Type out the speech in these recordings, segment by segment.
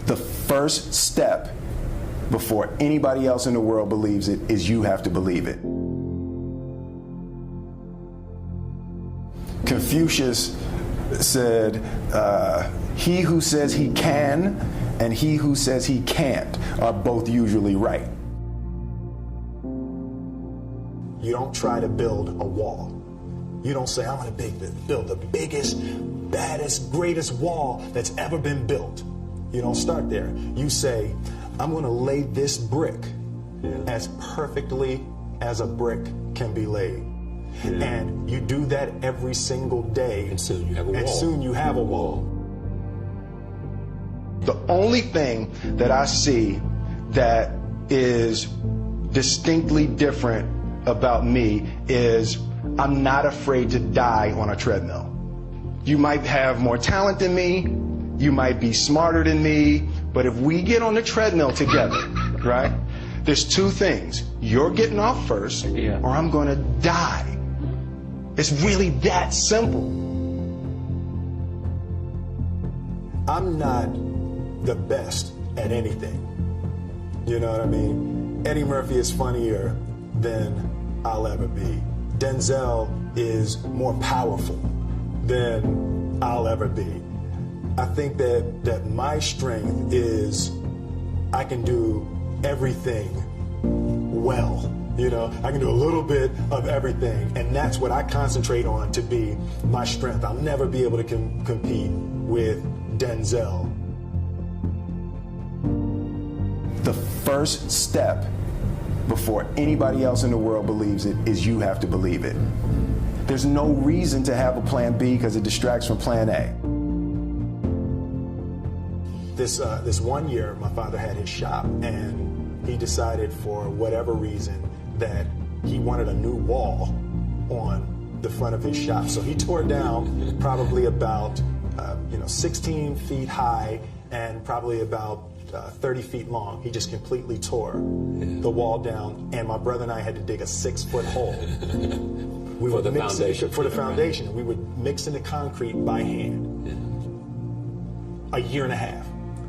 The first step before anybody else in the world believes it is you have to believe it. Confucius said, he who says he can and he who says he can't are both usually right. You don't try to build a wall. You don't say, I'm going to build the biggest, baddest, greatest wall that's ever been built. You don't start there. You say, I'm going to lay this brick as perfectly as a brick can be laid. And you do that every single day. And soon you have a wall. And soon you have a wall. The only thing that I see that is distinctly different about me is I'm not afraid to die on a treadmill. You might have more talent than me, you might be smarter than me, but if we get on the treadmill together, right, there's two things. You're getting off first, or I'm gonna die. It's really that simple. I'm not the best at anything. You know what I mean? Eddie Murphy is funnier than I'll ever be. Denzel is more powerful than I'll ever be. I think that my strength is I can do everything well. You know, I can do a little bit of everything, and that's what I concentrate on to be my strength. I'll never be able to compete with Denzel. The first step before anybody else in the world believes it is you have to believe it. There's no reason to have a plan B because it distracts from plan A. This one year, my father had his shop, and he decided for whatever reason that he wanted a new wall on the front of his shop. So he tore down probably about 16 feet high and probably about 30 feet long. He just completely tore the wall down, and my brother and I had to dig a 6-foot hole. We For the foundation. For the foundation. We would mix in the concrete by hand. A year and a half.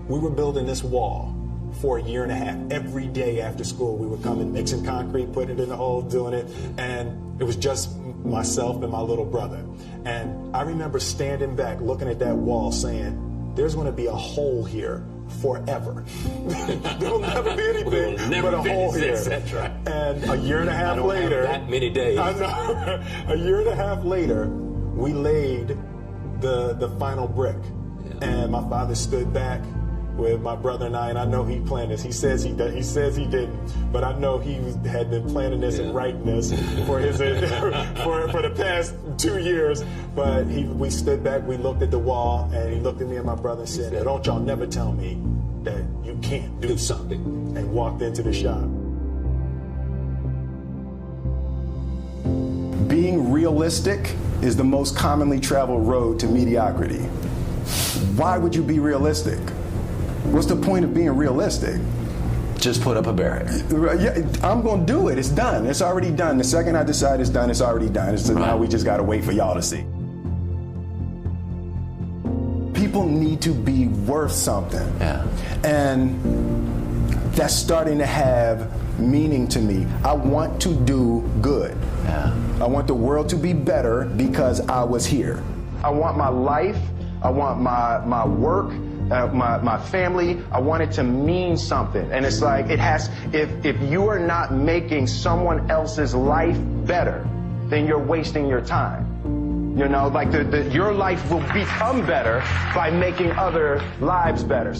We were building this wall for a year and a half. Every day after school, we would come and mix in concrete, put it in the hole, doing it, and it was just myself and my little brother. And I remember standing back, looking at that wall, saying, there's going to be a hole here forever. There will never be anything but a hole here. That's right. And a year and a half later, that many days. I know. A year and a half later, we laid the final brick, and my father stood back with my brother and I know he planned this. He says he didn't, but I know he had been planning this and writing this for his for the past 2 years. But we stood back, we looked at the wall, and he looked at me and my brother and said, "Don't y'all never tell me that you can't do something," and walked into the shop. Being realistic is the most commonly traveled road to mediocrity. Why would you be realistic? What's the point of being realistic? Just put up a barrier. Yeah, I'm going to do it. It's done. It's already done. The second I decide it's done, it's already done. So now we just got to wait for y'all to see. People need to be worth something. Yeah. And that's starting to have meaning to me. I want to do good. Yeah. I want the world to be better because I was here. I want my life, I want my work, my family, I want it to mean something. And it's like, it has, if you are not making someone else's life better, then you're wasting your time. You know, like your life will become better by making other lives better.